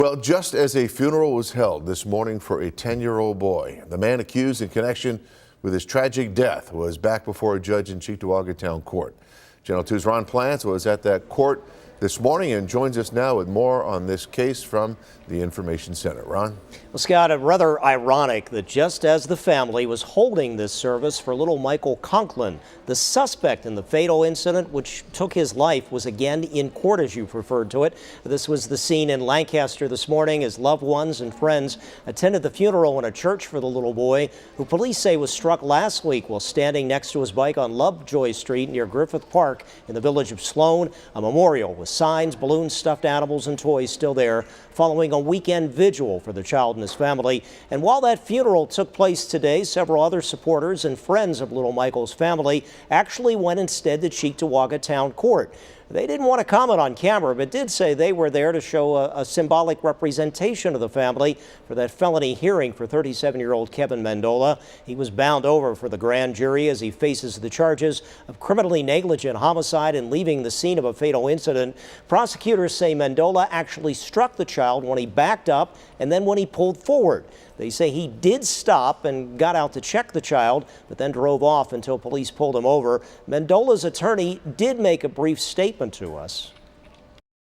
Well, just as a funeral was held this morning for a 10-year-old boy, the man accused in connection with his tragic death was back before a judge in Cheektowaga Town Court. Channel 2's Ron Plants was at that court this morning and joins us now with more on this case from the Information Center. Ron? Well, Scott, rather ironic that just as the family was holding this service for little Michael Conklin, the suspect in the fatal incident which took his life was again in court, as you referred to it. This was the scene in Lancaster this morning as loved ones and friends attended the funeral in a church for the little boy, who police say was struck last week while standing next to his bike on Lovejoy Street near Griffith Park in the village of Sloan. A memorial with signs, balloons, stuffed animals, and toys still there, following a weekend vigil for the child and his family. And while that funeral took place today, several other supporters and friends of little Michael's family actually went instead to Cheektowaga Town Court. They didn't want to comment on camera, but did say they were there to show a symbolic representation of the family for that felony hearing for 37-year-old Kevin Mendola. He was bound over for the grand jury as he faces the charges of criminally negligent homicide and leaving the scene of a fatal incident. Prosecutors say Mendola actually struck the child when he backed up and then when he pulled forward. They say he did stop and got out to check the child, but then drove off until police pulled him over. Mendola's attorney did make a brief statement to us.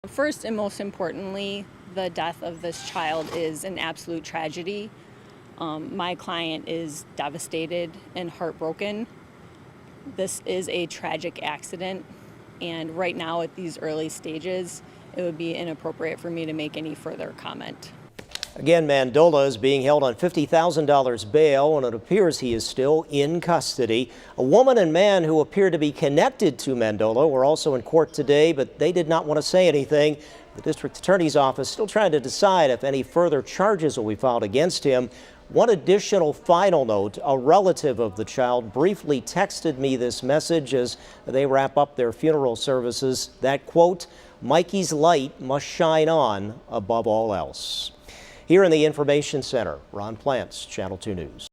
First and most importantly, the death of this child is an absolute tragedy. My client is devastated and heartbroken. This is a tragic accident, and right now at these early stages, it would be inappropriate for me to make any further comment. Again, Mendola is being held on $50,000 bail, and it appears he is still in custody. A woman and man who appear to be connected to Mendola were also in court today, but they did not want to say anything. The district attorney's office still trying to decide if any further charges will be filed against him. One additional final note, a relative of the child briefly texted me this message as they wrap up their funeral services that, quote, "Mikey's light must shine on above all else." Here in the Information Center, Ron Plants, Channel 2 News.